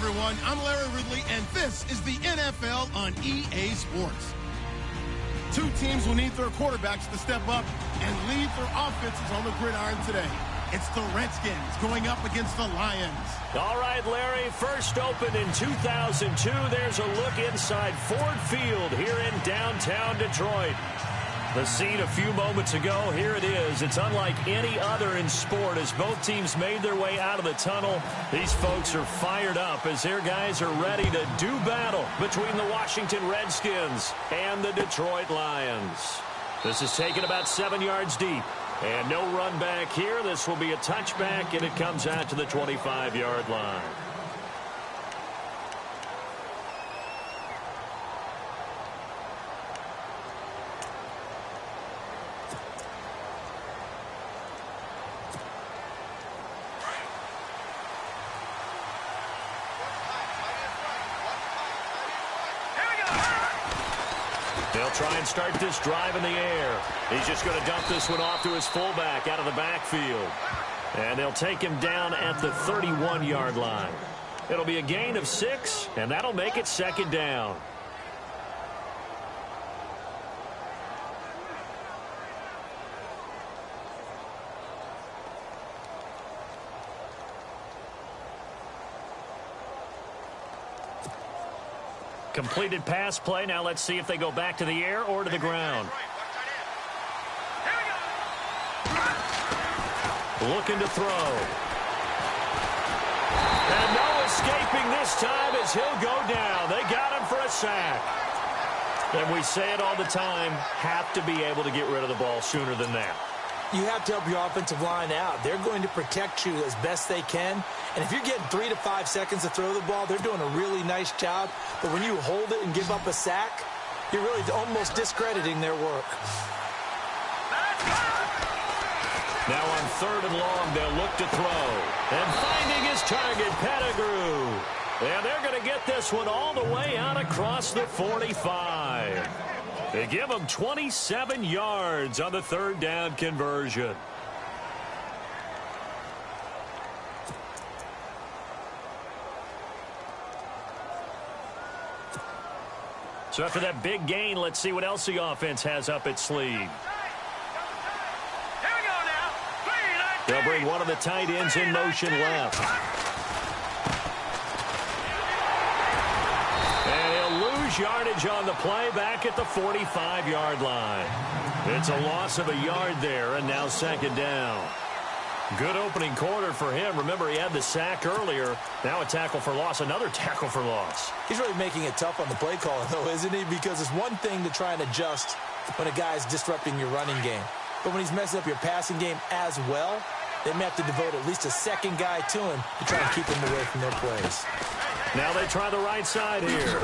everyone. I'm Larry Ridley, and this is the NFL on EA Sports. Two teams will need their quarterbacks to step up and lead their offenses on the gridiron today. It's the Redskins going up against the Lions. All right, Larry, first opened in 2002. There's a look inside Ford Field here in downtown Detroit. The scene a few moments ago, here it is. It's unlike any other in sport as both teams made their way out of the tunnel. These folks are fired up as their guys are ready to do battle between the Washington Redskins and the Detroit Lions. This is taken about 7 yards deep. And no run back here. This will be a touchback, and it comes out to the 25-yard line. They'll try and start this drive in the air. He's just going to dump this one off to his fullback out of the backfield. And they'll take him down at the 31-yard line. It'll be a gain of 6, and that'll make it second down. Completed pass play. Now let's see if they go back to the air or to the ground. Looking to throw. And no escaping this time as he'll go down. They got him for a sack. And we say it all the time, have to be able to get rid of the ball sooner than that. You have to help your offensive line out. They're going to protect you as best they can. And if you're getting 3 to 5 seconds to throw the ball, they're doing a really nice job. But when you hold it and give up a sack, you're really almost discrediting their work. Now on 3rd and long, they'll look to throw. And finding his target, Pettigrew. And they're going to get this one all the way out across the 45. They give him 27 yards on the 3rd down conversion. So after that big gain, let's see what else the offense has up its sleeve. They'll bring one of the tight ends in motion left. And he'll lose yardage on the play back at the 45-yard line. It's a loss of a yard there, and now second down. Good opening quarter for him. Remember, he had the sack earlier. Now a tackle for loss, another tackle for loss. He's really making it tough on the play caller, though, isn't he? Because it's one thing to try and adjust when a guy's disrupting your running game. But when he's messing up your passing game as well, they may have to devote at least a second guy to him to try and keep him away from their plays. Now they try the right side here.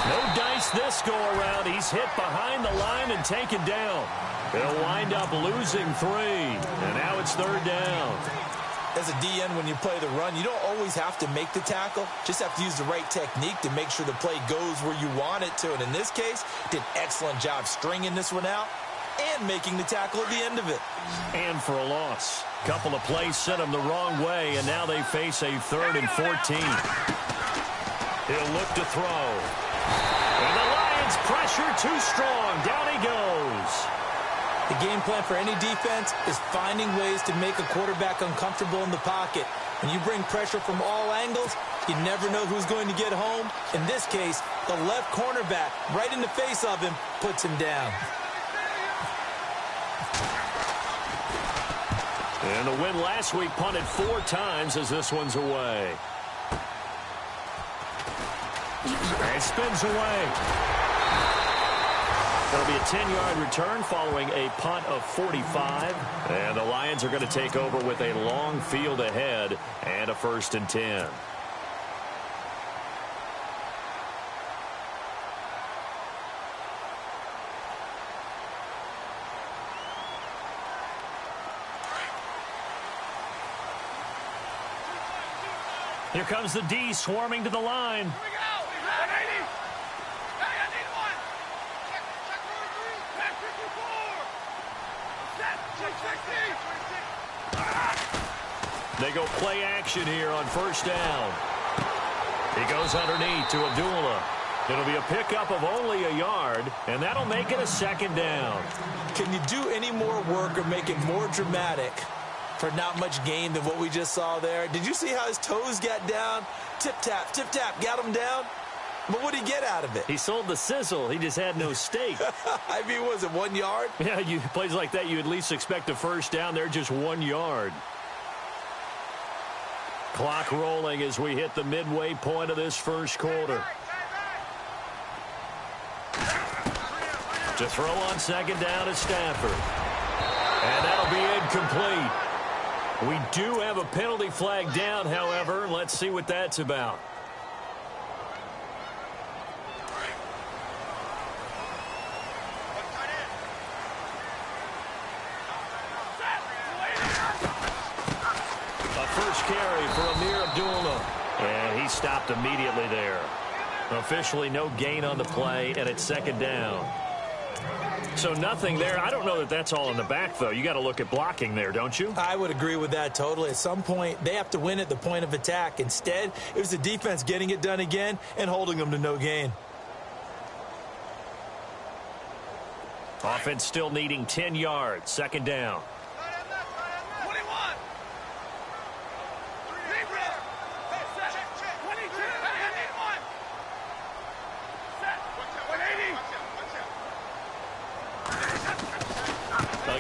No dice this go-around. He's hit behind the line and taken down. They'll wind up losing 3. And now it's 3rd down. As a DN, when you play the run, you don't always have to make the tackle. Just have to use the right technique to make sure the play goes where you want it to. And in this case, did an excellent job stringing this one out and making the tackle at the end of it. And for a loss. Couple of plays sent him the wrong way, and now they face a 3rd and 14. He'll look to throw. And the Lions pressure too strong. Down he goes. The game plan for any defense is finding ways to make a quarterback uncomfortable in the pocket. When you bring pressure from all angles, you never know who's going to get home. In this case, the left cornerback, right in the face of him, puts him down. And the win last week punted 4 times as this one's away. And spins away. It'll be a 10-yard return following a punt of 45. And the Lions are going to take over with a long field ahead and a 1st and 10. Here comes the D swarming to the line. Here we go. Hey, I need one. Check 3. Check 54. Set. Check 60. They go play action here on 1st down. He goes underneath to Abdullah. It'll be a pickup of only a yard, and that'll make it a second down. Can you do any more work or make it more dramatic for not much gain than what we just saw there? Did you see how his toes got down? Tip-tap, got him down. But what did he get out of it? He sold the sizzle. He just had no steak. I mean, was it 1 yard? Yeah, plays like that, you at least expect a first down. They're just 1 yard. Clock rolling as we hit the midway point of this first quarter. To throw on second down is Stafford. And that'll be incomplete. We do have a penalty flag down, however. Let's see what that's about. First carry for Amir Abdullah. And he stopped immediately there. Officially no gain on the play, and it's second down. So nothing there. I don't know that that's all in the back, though. You got to look at blocking there, don't you? I would agree with that totally. At some point, they have to win at the point of attack. Instead, it was the defense getting it done again and holding them to no gain. Offense still needing 10 yards. Second down.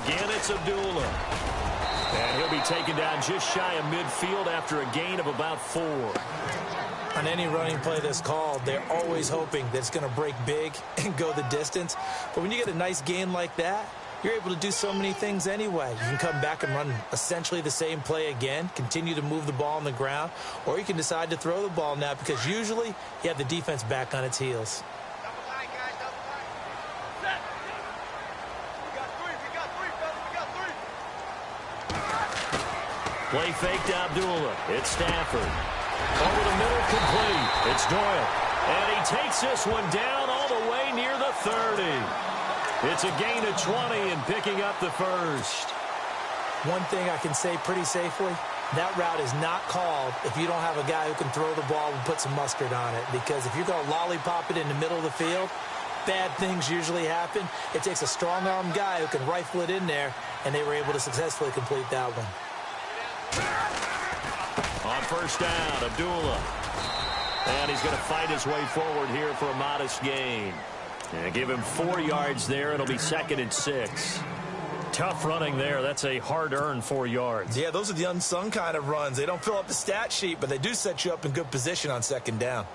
Again, it's Abdullah. And he'll be taken down just shy of midfield after a gain of about 4. On any running play that's called, they're always hoping that it's going to break big and go the distance. But when you get a nice gain like that, you're able to do so many things anyway. You can come back and run essentially the same play again, continue to move the ball on the ground, or you can decide to throw the ball now because usually you have the defense back on its heels. Play fake to Abdullah. It's Stafford. Over the middle, complete. It's Doyle. And he takes this one down all the way near the 30. It's a gain of 20 and picking up the first. One thing I can say pretty safely, that route is not called if you don't have a guy who can throw the ball and put some mustard on it. Because if you're going to lollipop it in the middle of the field, bad things usually happen. It takes a strong-arm guy who can rifle it in there, and they were able to successfully complete that one. On first down, Abdullah. And he's going to fight his way forward here for a modest gain. And give him 4 yards there. It'll be 2nd and 6. Tough running there. That's a hard-earned 4 yards. Yeah, those are the unsung kind of runs. They don't fill up the stat sheet, but they do set you up in good position on second down.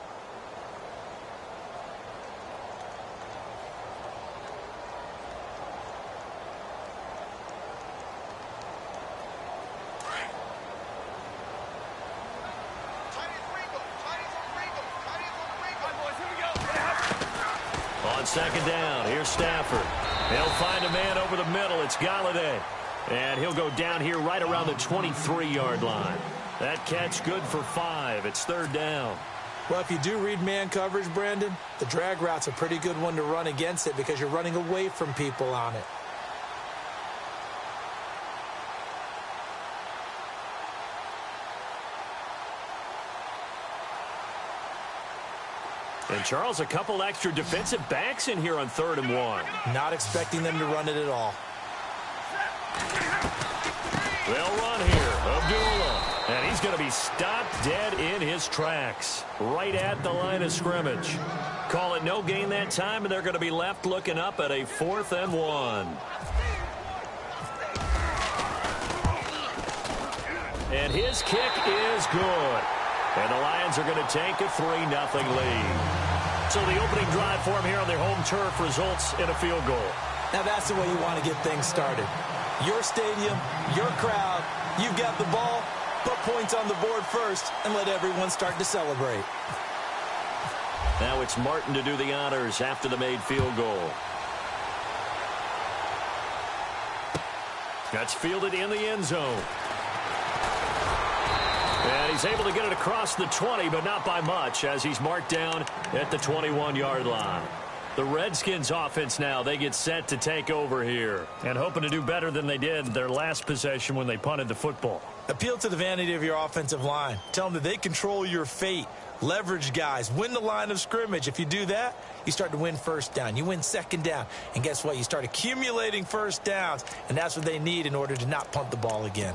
On second down, here's Stafford. They'll find a man over the middle. It's Galladay. And he'll go down here right around the 23-yard line. That catch good for 5. It's 3rd down. Well, if you do read man coverage, Brandon, the drag route's a pretty good one to run against it because you're running away from people on it. And, Charles, a couple extra defensive backs in here on 3rd and 1. Not expecting them to run it at all. They'll run here. Abdullah. And he's going to be stopped dead in his tracks. Right at the line of scrimmage. Call it no gain that time, and they're going to be left looking up at a 4th and 1. And his kick is good. And the Lions are going to take a 3-0 lead. So the opening drive for him here on their home turf results in a field goal. Now that's the way you want to get things started. Your stadium, your crowd, you've got the ball, put points on the board first, and let everyone start to celebrate. Now it's Martin to do the honors after the made field goal. That's fielded in the end zone. And he's able to get it across the 20, but not by much, as he's marked down at the 21-yard line. The Redskins offense now, they get set to take over here. And hoping to do better than they did their last possession when they punted the football. Appeal to the vanity of your offensive line. Tell them that they control your fate. Leverage guys. Win the line of scrimmage. If you do that, you start to win first down. You win second down. And guess what? You start accumulating first downs. And that's what they need in order to not punt the ball again.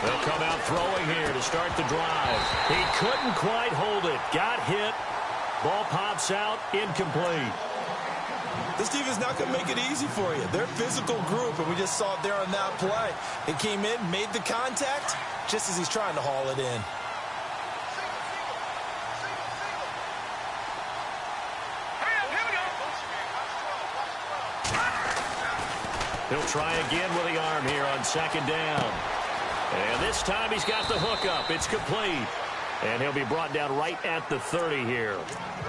They'll come out throwing here to start the drive. He couldn't quite hold it. Got hit. Ball pops out. Incomplete. This team is not going to make it easy for you. They're a physical group, and we just saw it there on that play. It came in, made the contact, just as he's trying to haul it in. He'll try again with the arm here on second down. And this time he's got the hook up. It's complete. And he'll be brought down right at the 30 here.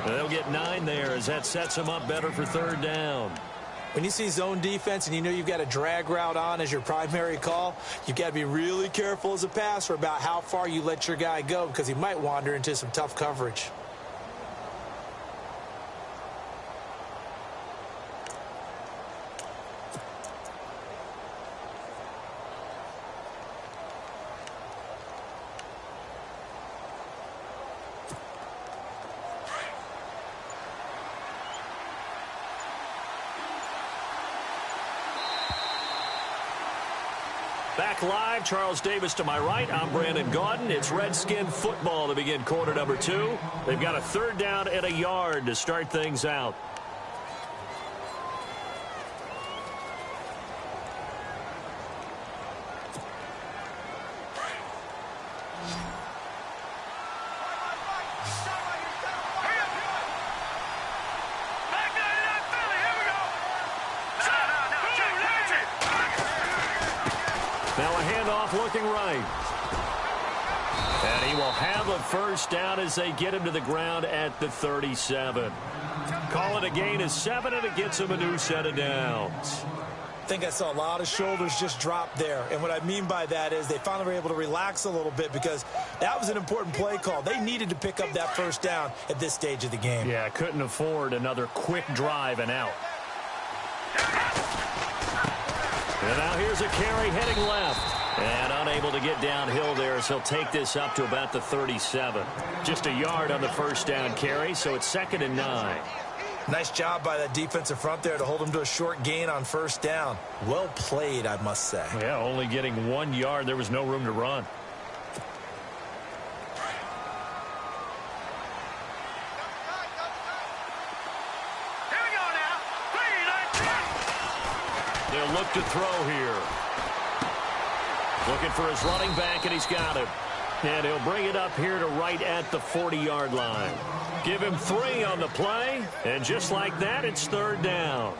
And they'll get 9 there as that sets him up better for third down. When you see zone defense and you know you've got a drag route on as your primary call, you've got to be really careful as a passer about how far you let your guy go because he might wander into some tough coverage. Back live, Charles Davis to my right. I'm Brandon Gaudin. It's Redskin football to begin quarter number 2. They've got a third down and a yard to start things out. Now a handoff looking right. And he will have a first down as they get him to the ground at the 37. Call it a gain of 7, and it gets him a new set of downs. I think I saw a lot of shoulders just drop there. And what I mean by that is they finally were able to relax a little bit because that was an important play call. They needed to pick up that first down at this stage of the game. Yeah, couldn't afford another quick drive and out. And now here's a carry heading left. And unable to get downhill there as he'll take this up to about the 37. Just a yard on the first down carry, so it's 2nd and 9. Nice job by that defensive front there to hold him to a short gain on first down. Well played, I must say. Yeah, only getting 1 yard. There was no room to run. They'll look to throw here. Looking for his running back, and he's got him. And he'll bring it up here to right at the 40-yard line. Give him 3 on the play, and just like that, it's third down.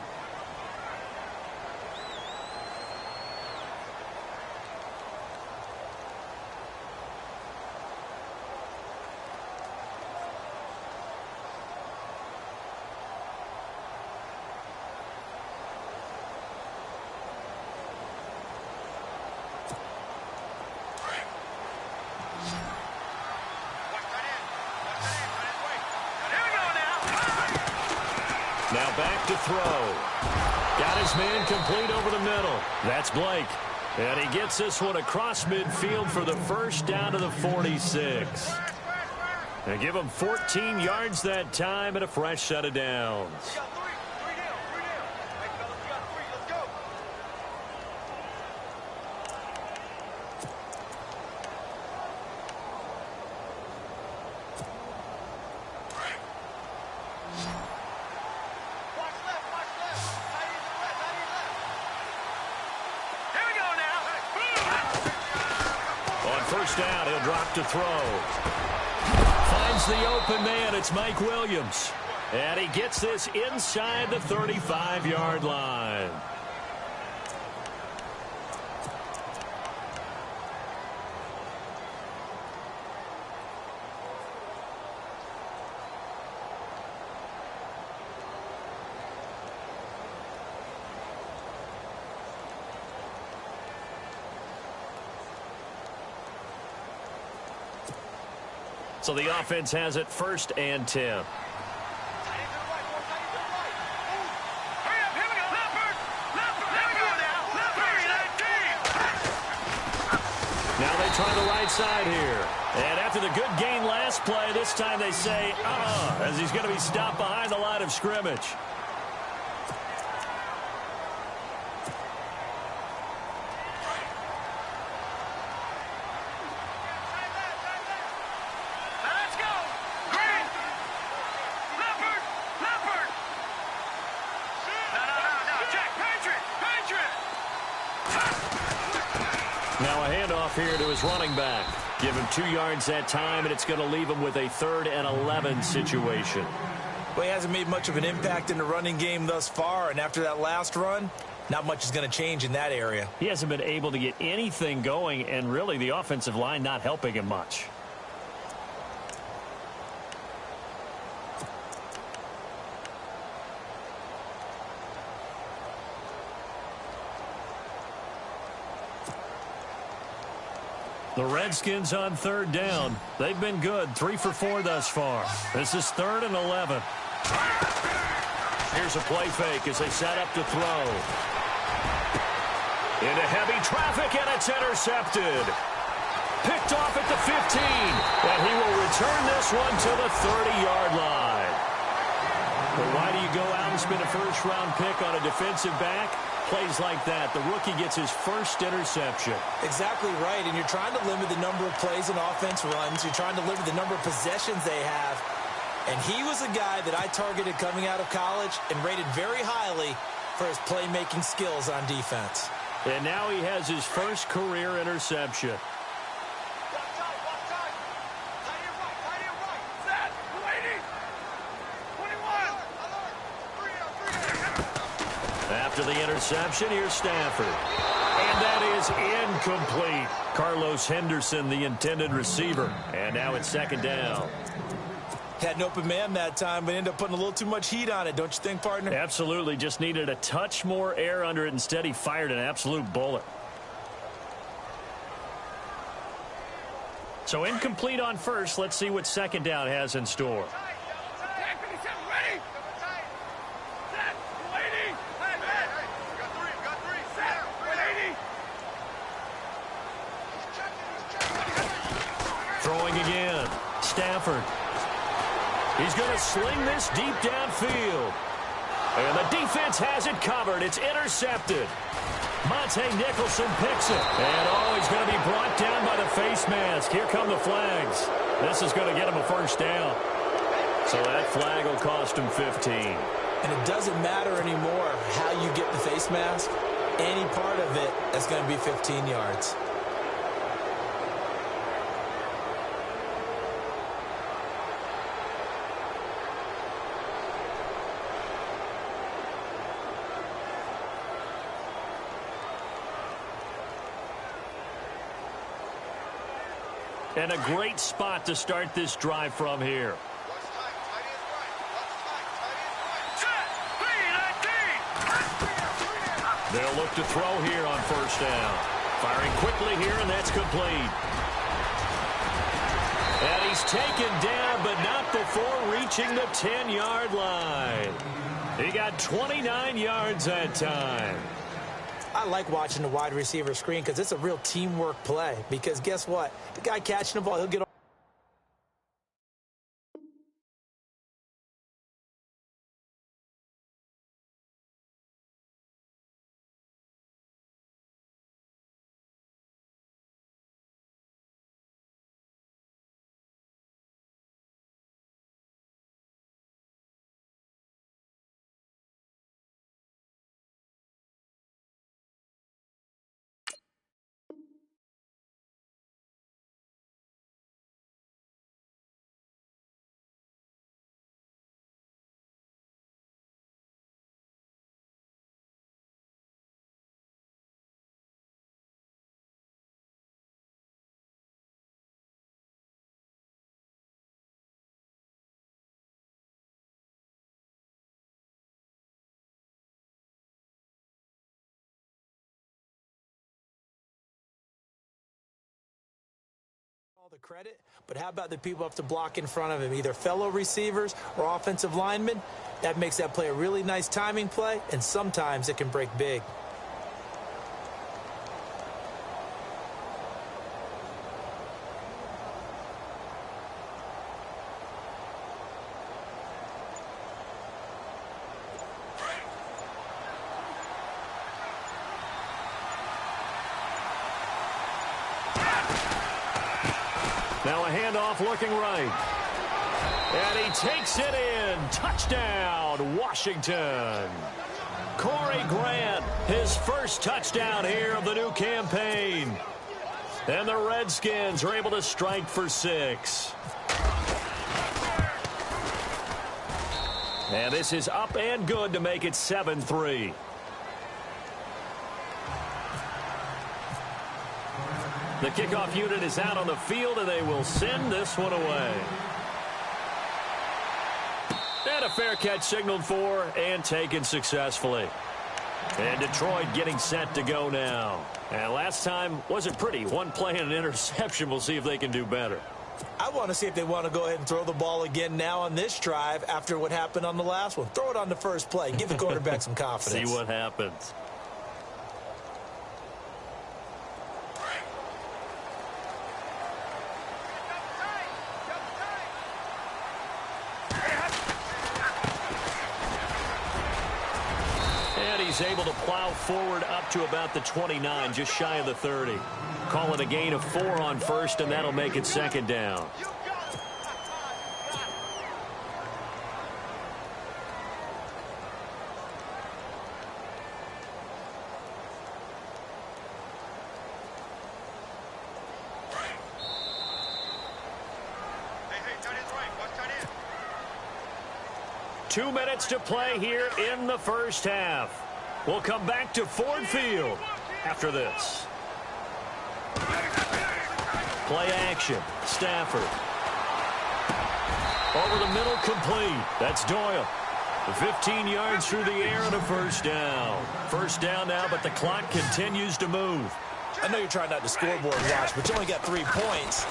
Now back to throw. Got his man complete over the middle. That's Blake. And he gets this one across midfield for the first down to the 46. And give him 14 yards that time and a fresh set of downs. First down, he'll drop to throw. Finds the open man. It's Mike Williams. And he gets this inside the 35-yard line. So the offense has it 1st and 10. try the right side here. And after the good gain last play, this time they say, as he's going to be stopped behind the line of scrimmage. Now a handoff here to his running back. Give him 2 yards that time, and it's going to leave him with a 3rd and 11 situation. Well, he hasn't made much of an impact in the running game thus far, and after that last run, not much is going to change in that area. He hasn't been able to get anything going, and really the offensive line not helping him much. The Redskins on 3rd down. They've been good, 3 for 4 thus far. This is 3rd and 11. Here's a play fake as they set up to throw. Into heavy traffic, and it's intercepted. Picked off at the 15, and he will return this one to the 30-yard line. But why do you go out and spend a first-round pick on a defensive back? Plays like that, the rookie gets his first interception. Exactly right, and you're trying to limit the number of plays and offense runs. You're trying to limit the number of possessions they have. And he was a guy that I targeted coming out of college and rated very highly for his playmaking skills on defense. And now he has his first career interception. After the interception, here's Stafford. And that is incomplete. Carlos Henderson, the intended receiver. And now it's 2nd down. Had an open man that time, but ended up putting a little too much heat on it, don't you think, partner? Absolutely. Just needed a touch more air under it. Instead, he fired an absolute bullet. So incomplete on first. Let's see what 2nd down has in store. Throwing again. Stafford. He's going to sling this deep downfield. And the defense has it covered. It's intercepted. Monte Nicholson picks it. And he's going to be brought down by the face mask. Here come the flags. This is going to get him a first down. So that flag will cost him 15. And it doesn't matter anymore how you get the face mask. Any part of it is going to be 15 yards. And a great spot to start this drive from here. They'll look to throw here on 1st down. Firing quickly here, and that's complete. And he's taken down, but not before reaching the 10-yard line. He got 29 yards that time. I like watching the wide receiver screen because it's a real teamwork play. Because guess what? The guy catching the ball, he'll get all the credit, but how about the people up to block in front of him, either fellow receivers or offensive linemen? That makes that play a really nice timing play, and sometimes it can break big. Now a handoff looking right. And he takes it in. Touchdown, Washington. Corey Grant, his first touchdown here of the new campaign. And the Redskins are able to strike for 6. And this is up and good to make it 7-3. The kickoff unit is out on the field, and they will send this one away. And a fair catch signaled for and taken successfully. And Detroit getting set to go now. And last time wasn't pretty. One play and an interception. We'll see if they can do better. I want to see if they want to go ahead and throw the ball again now on this drive after what happened on the last one. Throw it on the first play. Give the quarterback some confidence. See what happens. He's able to plow forward up to about the 29, just shy of the 30. Call it a gain of 4 on first, and that'll make it second down. Hey, tight end's right. Watch tight end. 2 minutes to play here in the first half. We'll come back to Ford Field after this. Play action. Stafford. Over the middle, complete. That's Doyle. 15 yards through the air and a first down. First down now, but the clock continues to move. I know you're trying not to scoreboard watch, but you only got 3 points.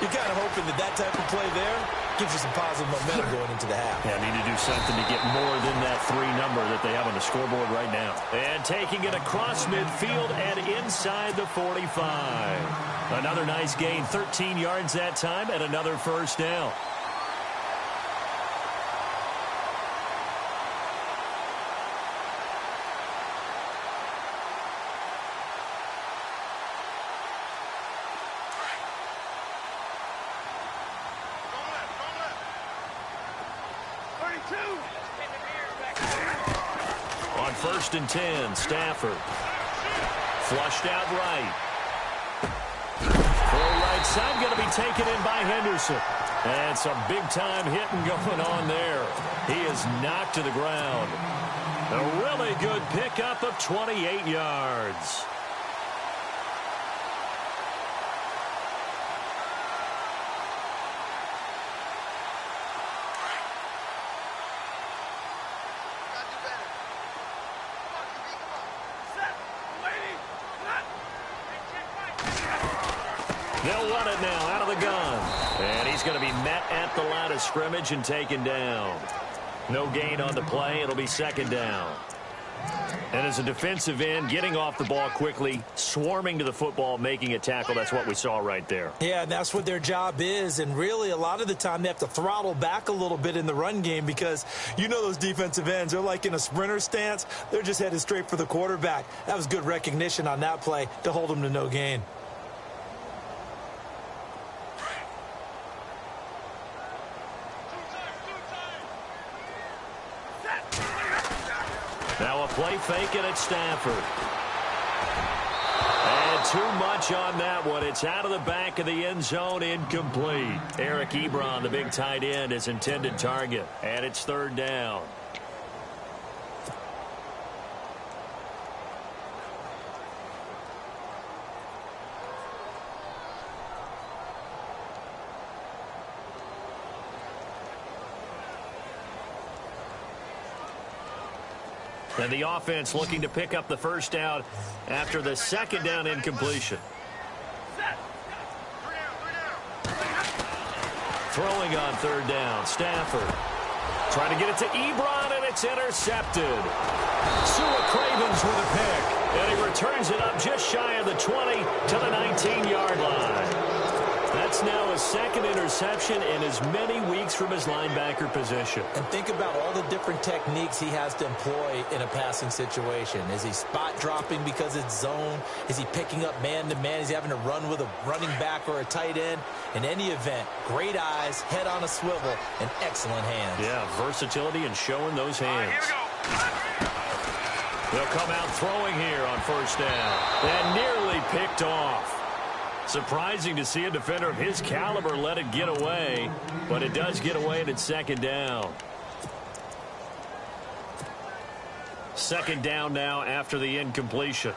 You're kind of hoping that that type of play there gives you some positive momentum going into the half. Yeah, need to do something to get more than that 3 number that they have on the scoreboard right now. And taking it across midfield and inside the 45. Another nice gain, 13 yards that time, and another first down. On 1st and 10, Stafford. Flushed out right. Full right side, going to be taken in by Henderson. And some big-time hitting going on there. He is knocked to the ground. A really good pickup of 28 yards. They'll run it now out of the gun. And he's going to be met at the line of scrimmage and taken down. No gain on the play. It'll be second down. And as a defensive end, getting off the ball quickly, swarming to the football, making a tackle, that's what we saw right there. Yeah, and that's what their job is. And really, a lot of the time, they have to throttle back a little bit in the run game because you know those defensive ends, they're like in a sprinter stance. They're just headed straight for the quarterback. That was good recognition on that play to hold them to no gain. Now a play fake and it's Stafford. And too much on that one. It's out of the back of the end zone, incomplete. Eric Ebron, the big tight end, is intended target. And it's third down. And the offense looking to pick up the first down after the second down incompletion. Throwing on third down, Stafford. Trying to get it to Ebron, and it's intercepted. Sua Cravens with a pick. And he returns it up just shy of the 20 to the 19-yard line. That That's now his second interception in as many weeks from his linebacker position. And think about all the different techniques he has to employ in a passing situation. Is he spot dropping because it's zone? Is he picking up man-to-man? Is he having to run with a running back or a tight end? In any event, great eyes, head on a swivel, and excellent hands. Yeah, versatility and showing those hands. They'll come out throwing here on first down. And nearly picked off. Surprising to see a defender of his caliber let it get away, but it does get away and it's second down. Second down now after the incompletion.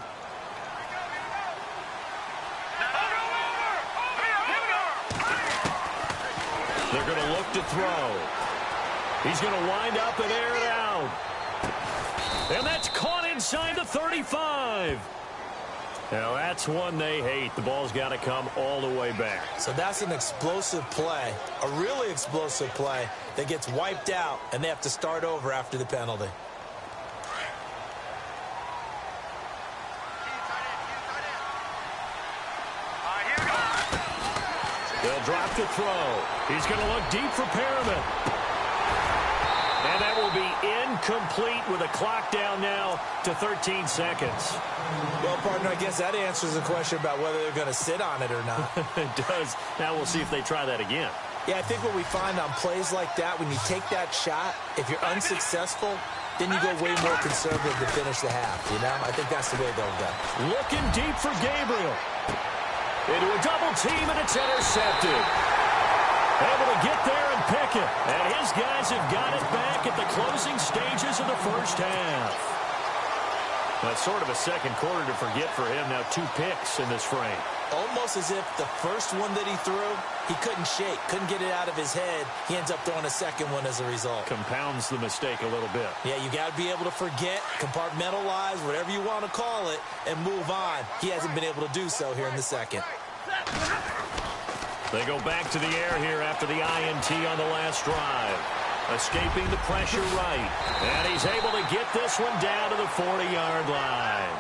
They're going to look to throw. He's going to wind up and air it out. And that's caught inside the 35. Now, that's one they hate. The ball's got to come all the way back. So that's an explosive play, a really explosive play that gets wiped out, and they have to start over after the penalty. They'll drop to throw. He's going to look deep for Perriman. And that will be incomplete with a clock down now to 13 seconds. Well, partner, I guess that answers the question about whether they're going to sit on it or not. It does. Now we'll see if they try that again. Yeah, I think what we find on plays like that, when you take that shot, if you're unsuccessful, then you go way more conservative to finish the half, you know? I think that's the way they'll go. Looking deep for Gabriel. Into a double team, and it's intercepted. Able to get there and pick it. And his guys have got it back at the closing stages of the first half. That's sort of a second quarter to forget for him. Now 2 picks in this frame. Almost as if the first one that he threw, he couldn't shake, couldn't get it out of his head. He ends up throwing a second one as a result. Compounds the mistake a little bit. Yeah, you got to be able to forget, compartmentalize, whatever you want to call it, and move on. He hasn't been able to do so here in the second. They go back to the air here after the INT on the last drive. Escaping the pressure right. And he's able to get this one down to the 40-yard line.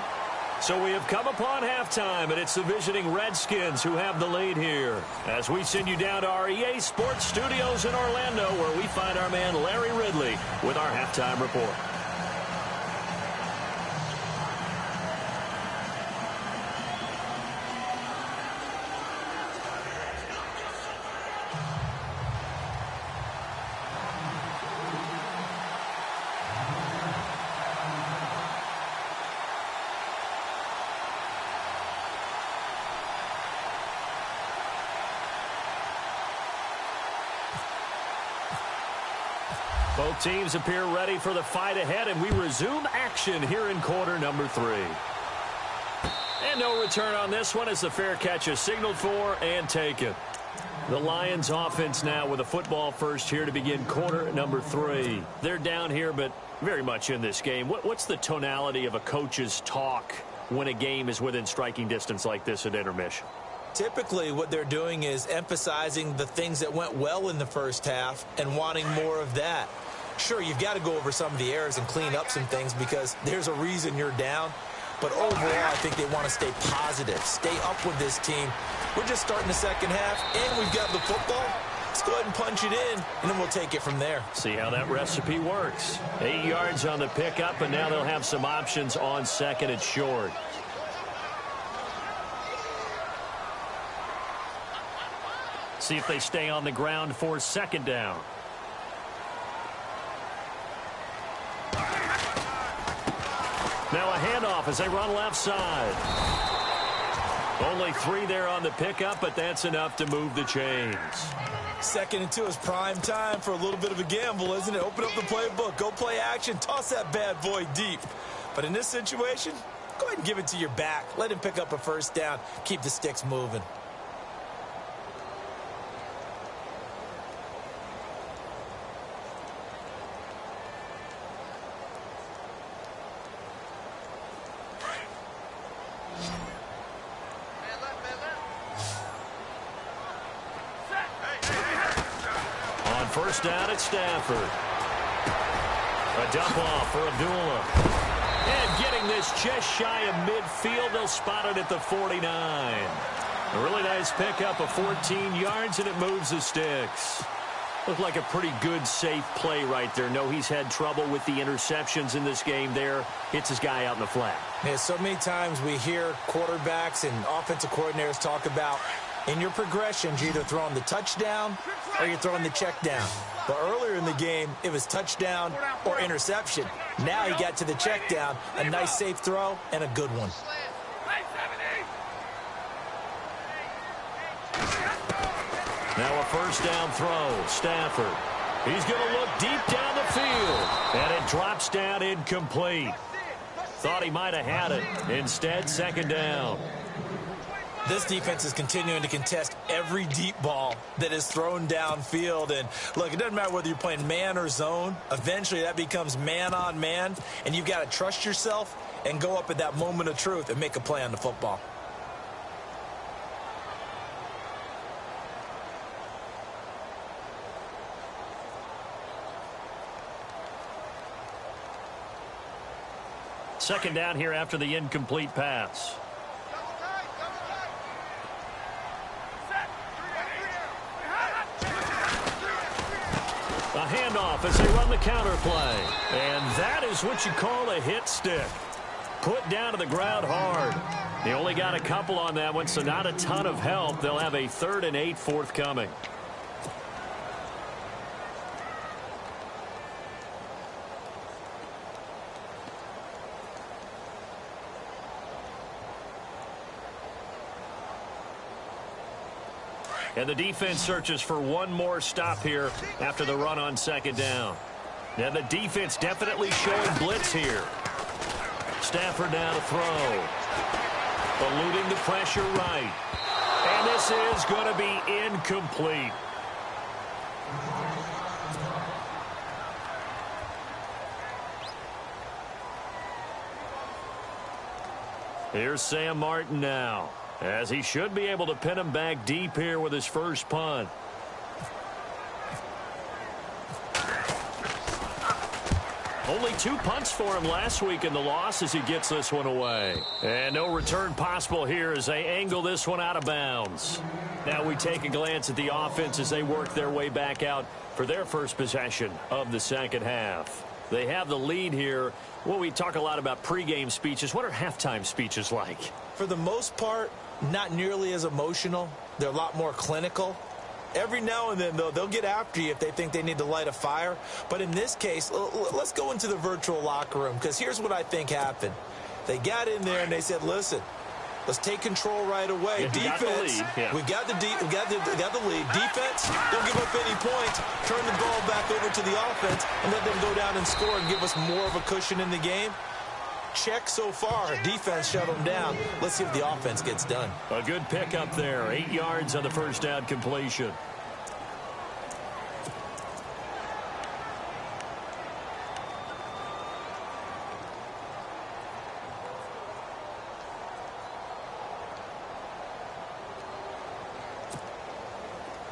So we have come upon halftime, and it's the visiting Redskins who have the lead here. As we send you down to our EA Sports Studios in Orlando, where we find our man Larry Ridley with our halftime report. Both teams appear ready for the fight ahead, and we resume action here in quarter number 3. And no return on this one as the fair catch is signaled for and taken. The Lions offense now with a football first here to begin quarter number 3. They're down here, but very much in this game. What's the tonality of a coach's talk when a game is within striking distance like this at intermission? Typically, what they're doing is emphasizing the things that went well in the first half and wanting more of that. Sure, you've got to go over some of the errors and clean up some things because there's a reason you're down. But overall, I think they want to stay positive, stay up with this team. We're just starting the second half, and we've got the football. Let's go ahead and punch it in, and then we'll take it from there. See how that recipe works. 8 yards on the pickup, and now they'll have some options on second and short. See if they stay on the ground for second down. Now a handoff as they run left side. Only 3 there on the pickup, but that's enough to move the chains. 2nd and 2 is prime time for a little bit of a gamble, isn't it? Open up the playbook, go play action, toss that bad boy deep. But in this situation, go ahead and give it to your back. Let him pick up a first down. Keep the sticks moving. First down at Stafford. A dump off for Abdullah. And getting this just shy of midfield, they'll spot it at the 49. A really nice pickup of 14 yards, and it moves the sticks. Looked like a pretty good, safe play right there. No, he's had trouble with the interceptions in this game there. Hits his guy out in the flat. Yeah, so many times we hear quarterbacks and offensive coordinators talk about in your progressions, you're either throwing the touchdown or you're throwing the check down. But earlier in the game, it was touchdown or interception. Now he got to the check down, a nice safe throw, and a good one. Now a first down throw. Stafford. He's going to look deep down the field. And it drops down incomplete. Thought he might have had it. Instead, second down. This defense is continuing to contest every deep ball that is thrown downfield. And, look, it doesn't matter whether you're playing man or zone. Eventually, that becomes man on man. And you've got to trust yourself and go up at that moment of truth and make a play on the football. Second down here after the incomplete pass. A handoff as they run the counter play. And that is what you call a hit stick. Put down to the ground hard. They only got a couple on that one, so not a ton of help. They'll have a 3rd and 8 forthcoming. And the defense searches for one more stop here after the run on second down. And the defense definitely showing blitz here. Stafford now to throw. Eluding the pressure right. And this is going to be incomplete. Here's Sam Martin now, as he should be able to pin him back deep here with his first punt. Only 2 punts for him last week in the loss as he gets this one away. And no return possible here as they angle this one out of bounds. Now we take a glance at the offense as they work their way back out for their first possession of the second half. They have the lead here. Well, we talk a lot about pregame speeches. What are halftime speeches like? For the most part, not nearly as emotional. They're a lot more clinical. Every now and then, though, they'll get after you if they think they need to light a fire. But in this case, let's go into the virtual locker room, because here's what I think happened. They got in there and they said, listen, let's take control right away. Yeah, Defense, we got the lead. Defense, don't give up any points. Turn the ball back over to the offense and let them go down and score and give us more of a cushion in the game. Check so far. Defense shut them down. Let's see if the offense gets done. A good pickup there. 8 yards on the first down completion.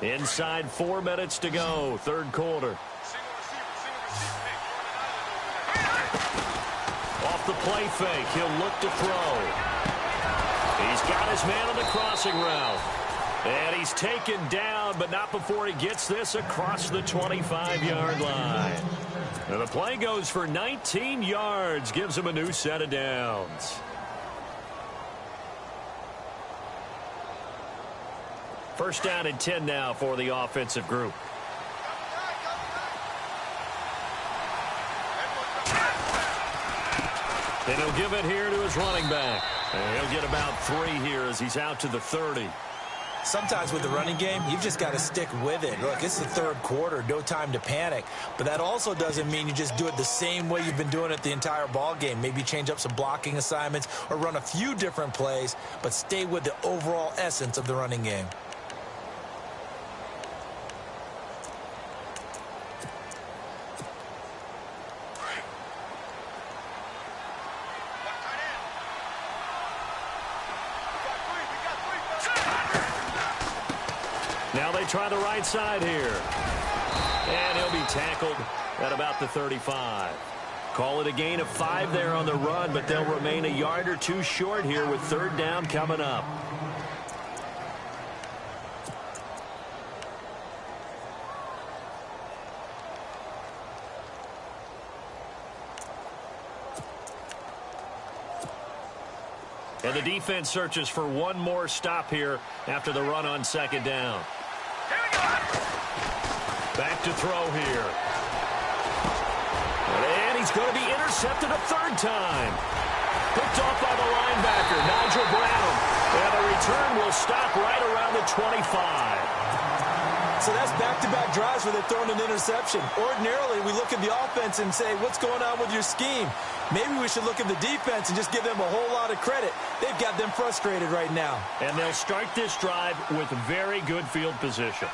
Inside 4 minutes to go, third quarter. Off the play fake, he'll look to throw. He's got his man on the crossing route. And he's taken down, but not before he gets this across the 25-yard line. And the play goes for 19 yards, gives him a new set of downs. First down and 10 now for the offensive group. And he'll give it here to his running back. And he'll get about 3 here as he's out to the 30. Sometimes with the running game, you've just got to stick with it. Look, it's the third quarter, no time to panic. But that also doesn't mean you just do it the same way you've been doing it the entire ball game. Maybe change up some blocking assignments or run a few different plays, but stay with the overall essence of the running game. Now they try the right side here. And he'll be tackled at about the 35. Call it a gain of 5 there on the run, but they'll remain a yard or 2 short here with third down coming up. And the defense searches for one more stop here after the run on second down. Back to throw here. And he's going to be intercepted a third time. Picked off by the linebacker, Nigel Brown. And the return will stop right around the 25. So that's back-to-back drives where they're throwing an interception. Ordinarily, we look at the offense and say, what's going on with your scheme? Maybe we should look at the defense and just give them a whole lot of credit. They've got them frustrated right now. And they'll start this drive with very good field position.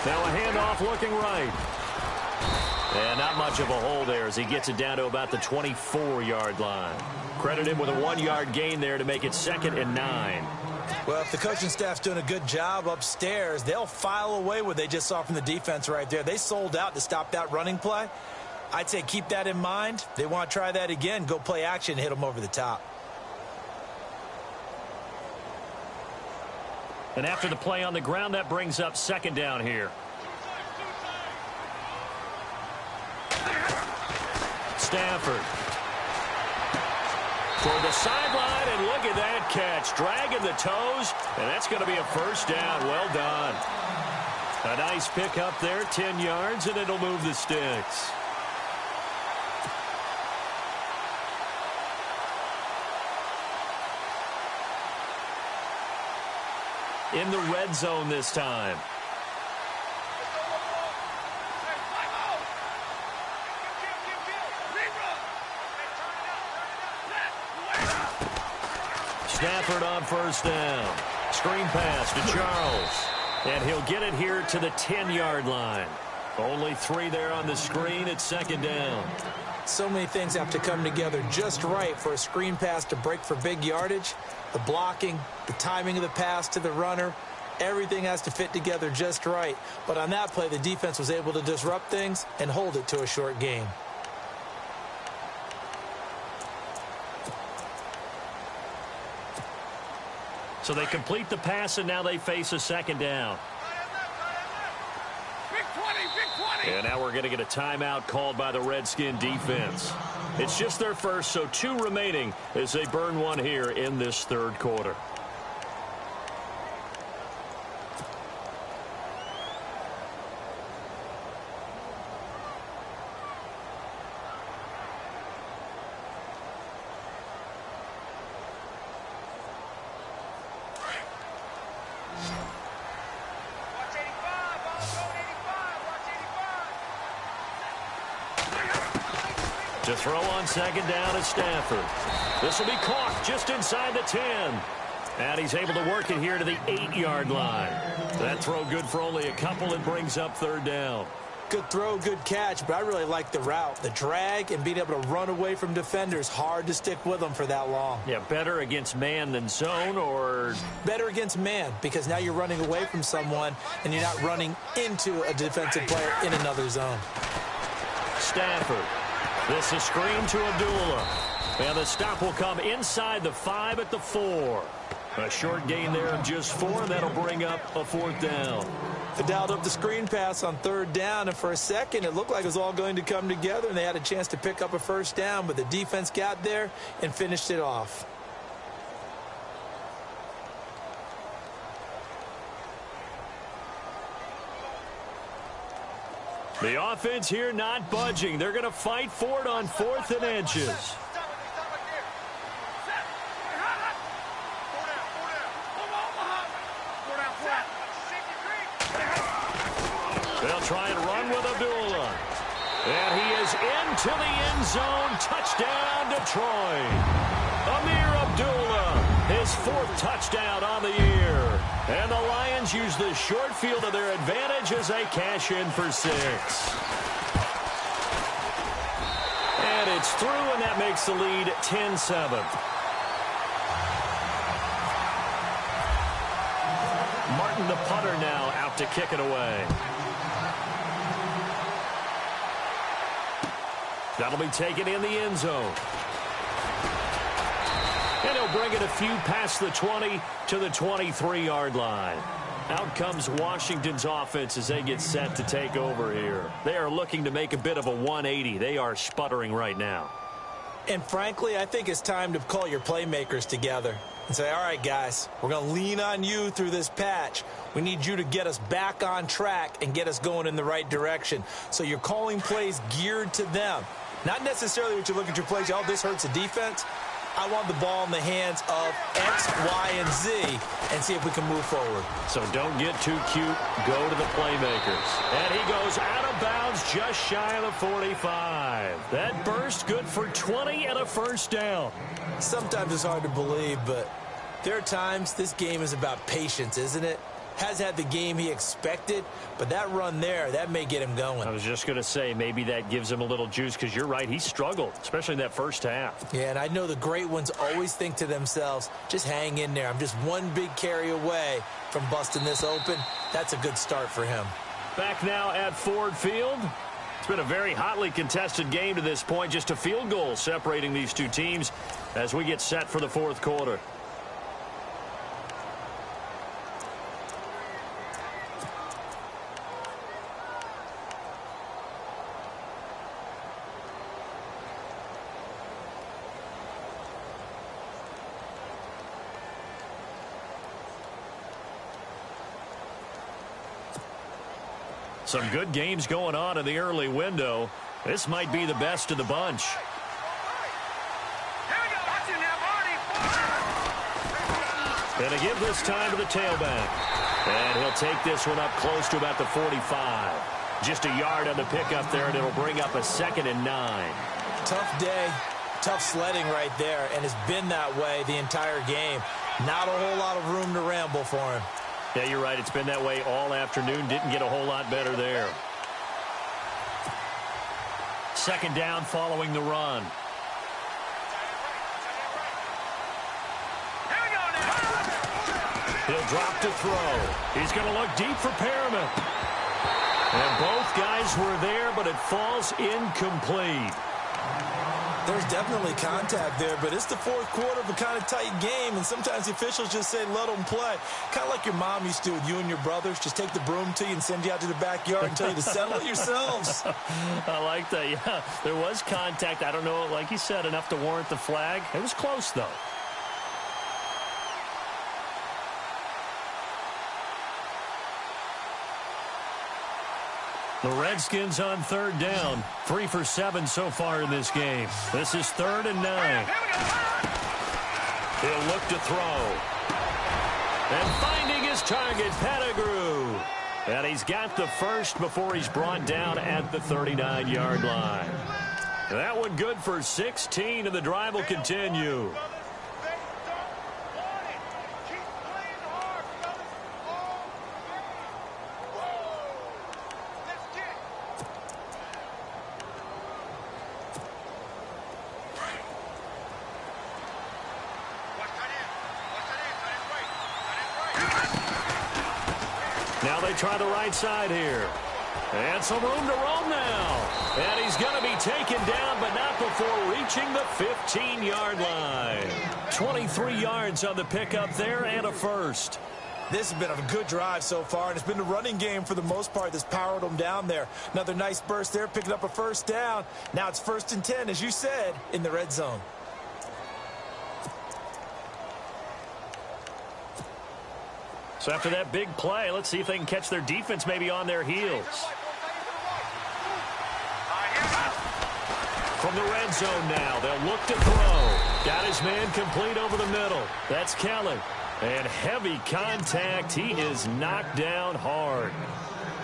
Now a handoff looking right. And not much of a hole there as he gets it down to about the 24-yard line. Credit him with a 1-yard gain there to make it 2nd and 9. Well, if the coaching staff's doing a good job upstairs, they'll file away what they just saw from the defense right there. They sold out to stop that running play. I'd say keep that in mind. They want to try that again. Go play action, hit them over the top. And after the play on the ground, that brings up 2nd down here. Stafford. Toward the sideline, and look at that catch. Dragging the toes, and that's going to be a first down. Well done. A nice pick up there, 10 yards, and it'll move the sticks. In the red zone this time. Stafford on first down. Screen pass to Charles. And he'll get it here to the 10-yard line. Only 3 there on the screen at 2nd down. So many things have to come together just right for a screen pass to break for big yardage. The blocking, the timing of the pass to the runner, everything has to fit together just right. But on that play, the defense was able to disrupt things and hold it to a short gain. So they complete the pass, and now they face a 2nd down. Big 20, big 20. And now we're going to get a timeout called by the Redskin defense. It's just their first, so 2 remaining as they burn one here in this 3rd quarter. To throw on 2nd down is Stafford. This will be caught just inside the 10. And he's able to work it here to the 8-yard line. That throw good for only a couple. It brings up 3rd down. Good throw, good catch, but I really like the route. The drag and being able to run away from defenders. Hard to stick with them for that long. Yeah, better against man than zone, or? Better against man, because now you're running away from someone and you're not running into a defensive player in another zone. Stafford. This is screen to Abdullah. And the stop will come inside the 5 at the 4. A short gain there of just 4, and that'll bring up a 4th down. They dialed up the screen pass on 3rd down, and for a second it looked like it was all going to come together, and they had a chance to pick up a first down, but the defense got there and finished it off. The offense here not budging. They're going to fight for it on 4th and inches. They'll try and run with Abdullah. And he is into the end zone. Touchdown, Detroit. Amir Abdullah, his 4th touchdown on the year. And the Lions use the short field to their advantage as they cash in for 6. And it's through, and that makes the lead 10-7. Martin, the punter, now out to kick it away. That'll be taken in the end zone. And he'll bring it a few past the 20 to the 23-yard line. Out comes Washington's offense as they get set to take over here. They are looking to make a bit of a 180. They are sputtering right now. And frankly, I think it's time to call your playmakers together and say, all right, guys, we're going to lean on you through this patch. We need you to get us back on track and get us going in the right direction. So you're calling plays geared to them. Not necessarily what you look at your plays, oh, this hurts the defense. I want the ball in the hands of X, Y, and Z and see if we can move forward. So don't get too cute. Go to the playmakers. And he goes out of bounds just shy of the 45. That burst good for 20 and a first down. Sometimes it's hard to believe, but there are times this game is about patience, isn't it? Has had the game he expected, but that run there, that may get him going. I was just going to say, maybe that gives him a little juice, because you're right, he struggled, especially in that first half. Yeah, and I know the great ones always think to themselves, just hang in there. I'm just one big carry away from busting this open. That's a good start for him. Back now at Ford Field. It's been a very hotly contested game to this point, just a field goal separating these two teams as we get set for the fourth quarter. Some good games going on in the early window. This might be the best of the bunch. And a give this time to the tailback. And he'll take this one up close to about the 45. Just a yard on the pickup there, and it'll bring up a 2nd and 9. Tough day, tough sledding right there, and it's been that way the entire game. Not a whole lot of room to ramble for him. Yeah, you're right. It's been that way all afternoon. Didn't get a whole lot better there. 2nd down following the run. He'll drop to throw. He's going to look deep for Perriman. And both guys were there, but it falls incomplete. There's definitely contact there, but it's the fourth quarter of a kind of tight game, and sometimes the officials just say, let them play. Kind of like your mom used to with you and your brothers. Just take the broom to you and send you out to the backyard and tell you to settle it yourselves. I like that, yeah. There was contact. I don't know, like you said, enough to warrant the flag. It was close, though. The Redskins on 3rd down. 3 for 7 so far in this game. This is 3rd and 9. He'll look to throw. And finding his target, Pettigrew. And he's got the first before he's brought down at the 39-yard line. That one good for 16, and the drive will continue. Now they try the right side here. And some room to roam now. And he's going to be taken down, but not before reaching the 15-yard line. 23 yards on the pickup there and a first. This has been a good drive so far, and it's been the running game for the most part that's powered them down there. Another nice burst there, picking up a first down. Now it's 1st and 10, as you said, in the red zone. So after that big play, let's see if they can catch their defense maybe on their heels. From the red zone now, they'll look to throw. Got his man complete over the middle. That's Kelly. And heavy contact. He is knocked down hard.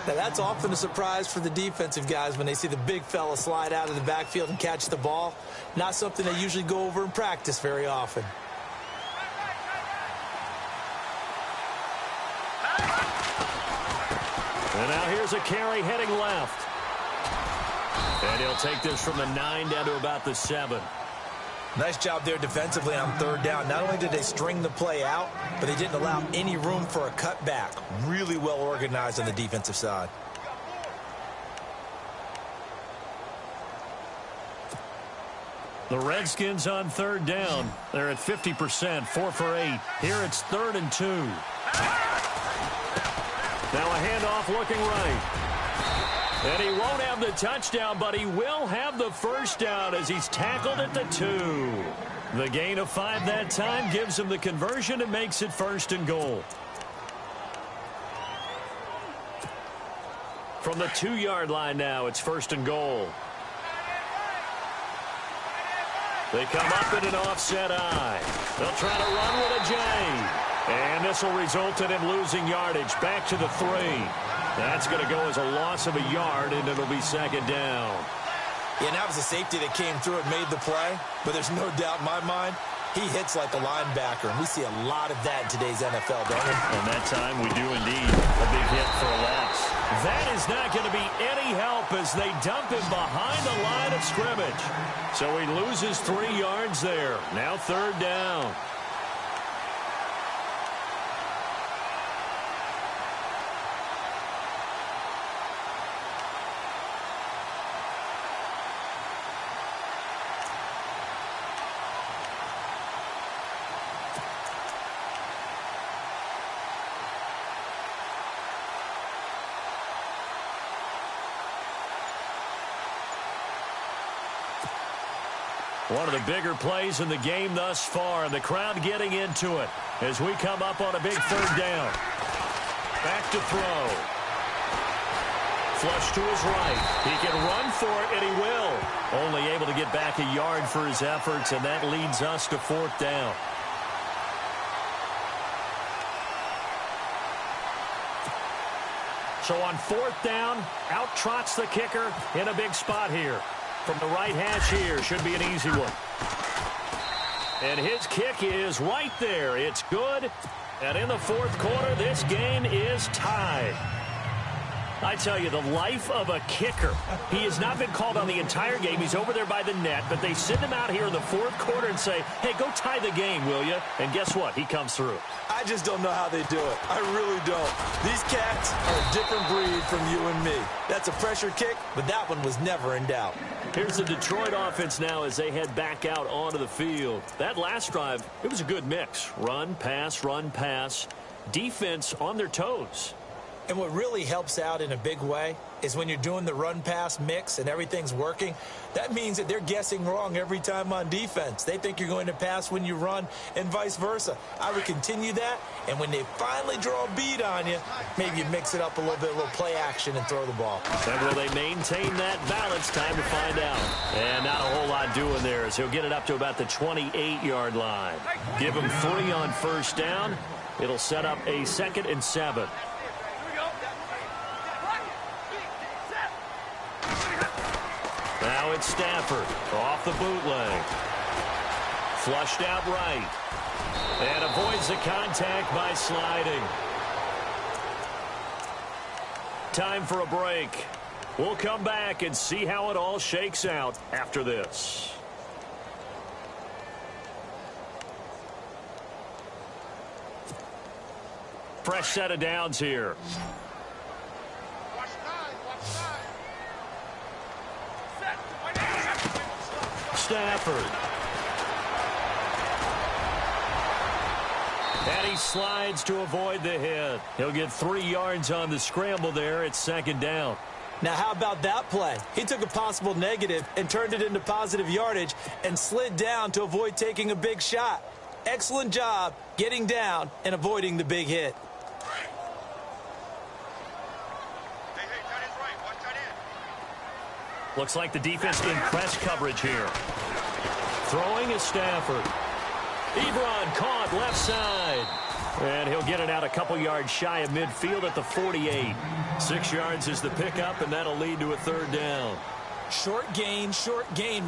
Now, that's often a surprise for the defensive guys when they see the big fella slide out of the backfield and catch the ball. Not something they usually go over in practice very often. And now here's a carry heading left. And he'll take this from the 9 down to about the 7. Nice job there defensively on 3rd down. Not only did they string the play out, but they didn't allow any room for a cutback. Really well organized on the defensive side. The Redskins on 3rd down. They're at 50%, 4 for 8. Here it's 3rd and 2. Now a handoff looking right. And he won't have the touchdown, but he will have the first down as he's tackled at the 2. The gain of 5 that time gives him the conversion and makes it 1st and goal. From the 2-yard line now, it's 1st and goal. They come up in an offset I. They'll try to run with a J. And this will result in him losing yardage back to the 3. That's going to go as a loss of a yard, and it'll be 2nd down. Yeah, and that was a safety that came through and made the play. But there's no doubt in my mind, he hits like a linebacker. And we see a lot of that in today's NFL, don't we? And that time we do indeed a big hit for a loss. That is not going to be any help as they dump him behind the line of scrimmage. So he loses 3 yards there. Now 3rd down. One of the bigger plays in the game thus far, and the crowd getting into it as we come up on a big 3rd down. Back to throw. Flush to his right. He can run for it, and he will. Only able to get back a yard for his efforts, and that leads us to 4th down. So on 4th down, out trots the kicker in a big spot here. From the right hash here, should be an easy one. And his kick is right there. It's good. And in the 4th quarter, this game is tied. I tell you, the life of a kicker. He has not been called on the entire game. He's over there by the net, but they send him out here in the 4th quarter and say, hey, go tie the game, will you? And guess what? He comes through. I just don't know how they do it. I really don't. These cats are a different breed from you and me. That's a pressure kick, but that one was never in doubt. Here's the Detroit offense now as they head back out onto the field. That last drive, it was a good mix. Run, pass, defense on their toes. And what really helps out in a big way is when you're doing the run-pass mix and everything's working, that means that they're guessing wrong every time on defense. They think you're going to pass when you run and vice versa. I would continue that, and when they finally draw a bead on you, maybe you mix it up a little bit, a little play action and throw the ball. And will they maintain that balance? Time to find out. And not a whole lot doing there as he'll get it up to about the 28-yard line. Give him 3 on 1st down. It'll set up a 2nd and 7. Now it's Stafford off the bootleg. Flushed out right. And avoids the contact by sliding. Time for a break. We'll come back and see how it all shakes out after this. Fresh set of downs here. Stafford. And he slides to avoid the hit. He'll get 3 yards on the scramble there. It's 2nd down. Now, how about that play? He took a possible negative and turned it into positive yardage and slid down to avoid taking a big shot. Excellent job getting down and avoiding the big hit. Looks like the defense in press coverage here. Throwing is Stafford. Ebron caught left side. And he'll get it out a couple yards shy of midfield at the 48. 6 yards is the pickup, and that'll lead to a 3rd down. Short gain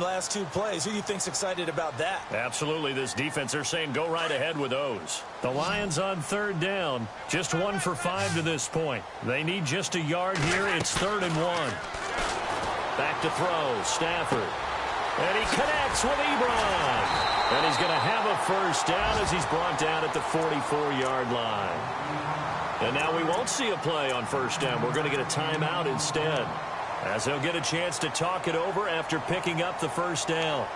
last 2 plays. Who do you think's excited about that? Absolutely. This defense, they're saying go right ahead with those. The Lions on 3rd down. Just 1 for 5 to this point. They need just a yard here. It's 3rd and 1. Back to throw, Stafford. And he connects with Ebron. And he's going to have a 1st down as he's brought down at the 44-yard line. And now we won't see a play on 1st down. We're going to get a timeout instead, as he'll get a chance to talk it over after picking up the 1st down.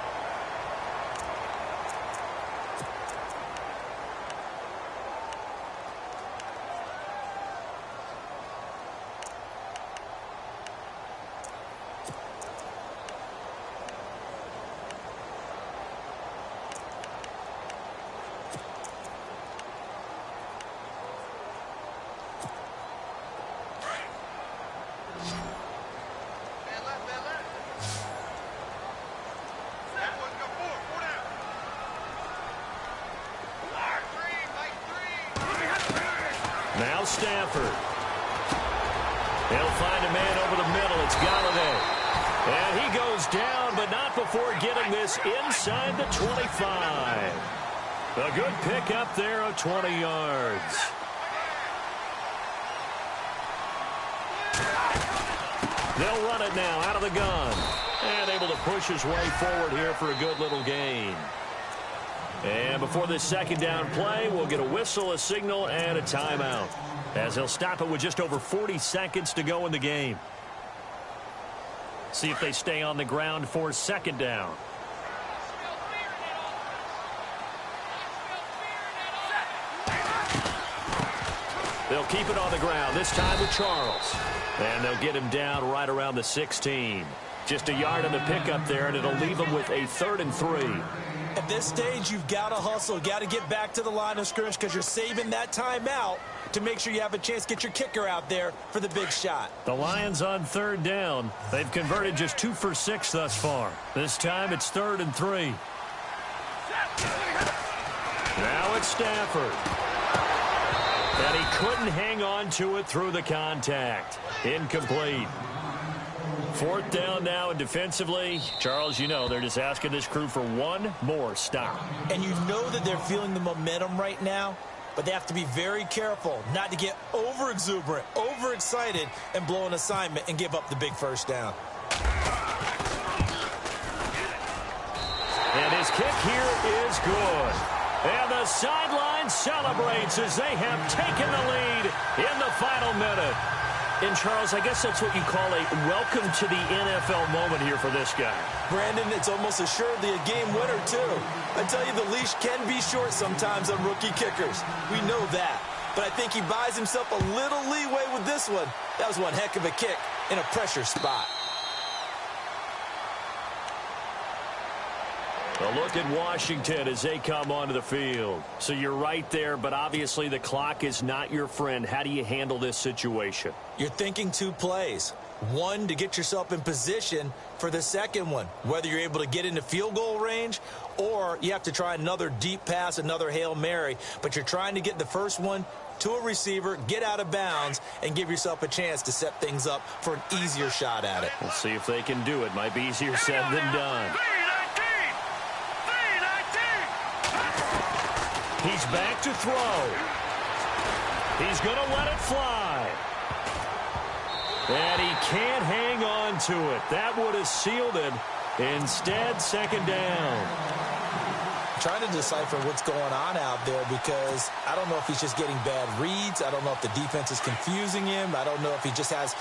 Now Stafford. They'll find a man over the middle. It's Galladay. And he goes down, but not before getting this inside the 25. A good pickup there of 20 yards. They'll run it now out of the gun. And able to push his way forward here for a good little gain. And before this second down play, we'll get a whistle, a signal, and a timeout, as they'll stop it with just over 40 seconds to go in the game. See if they stay on the ground for second down. They'll keep it on the ground, this time with Charles. And they'll get him down right around the 16. Just a yard on the pickup there, and it'll leave him with a 3rd and 3. At this stage, you've got to hustle. Got to get back to the line of scrimmage because you're saving that timeout to make sure you have a chance to get your kicker out there for the big shot. The Lions on 3rd down. They've converted just 2 for 6 thus far. This time it's 3rd and 3. Now it's Stafford. And he couldn't hang on to it through the contact. Incomplete. 4th down now, and defensively, Charles, you know, they're just asking this crew for one more stop. And you know that they're feeling the momentum right now, but they have to be very careful not to get over-exuberant, over-excited, and blow an assignment and give up the big first down. And his kick here is good. And the sideline celebrates as they have taken the lead in the final minute. And, Charles, I guess that's what you call a welcome to the NFL moment here for this guy. Brandon, it's almost assuredly a game winner, too. I tell you, the leash can be short sometimes on rookie kickers. We know that. But I think he buys himself a little leeway with this one. That was one heck of a kick in a pressure spot. A look at Washington as they come onto the field. So you're right there, but obviously the clock is not your friend. How do you handle this situation? You're thinking 2 plays. One, to get yourself in position for the second one, whether you're able to get into field goal range or you have to try another deep pass, another Hail Mary. But you're trying to get the first one to a receiver, get out of bounds, and give yourself a chance to set things up for an easier shot at it. We'll see if they can do it. Might be easier said than done. He's back to throw. He's going to let it fly. And he can't hang on to it. That would have sealed it. Instead, second down. Trying to decipher what's going on out there because I don't know if he's just getting bad reads. I don't know if the defense is confusing him. I don't know if he just has,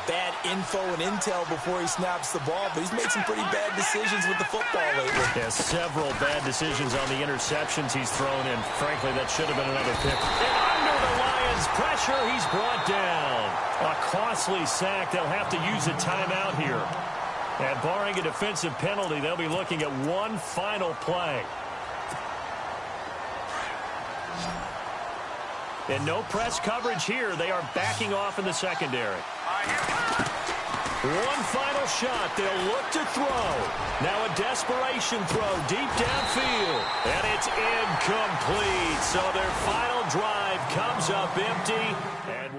bad info and intel before he snaps the ball. But he's made some pretty bad decisions with the football lately. Yeah, several bad decisions on the interceptions he's thrown in. Frankly, that should have been another pick. And under the Lions' pressure, he's brought down. A costly sack. They'll have to use a timeout here. And barring a defensive penalty, they'll be looking at one final play. And no press coverage here. They are backing off in the secondary. One final shot. They'll look to throw. Now a desperation throw deep downfield. And it's incomplete. So their final drive comes up empty. And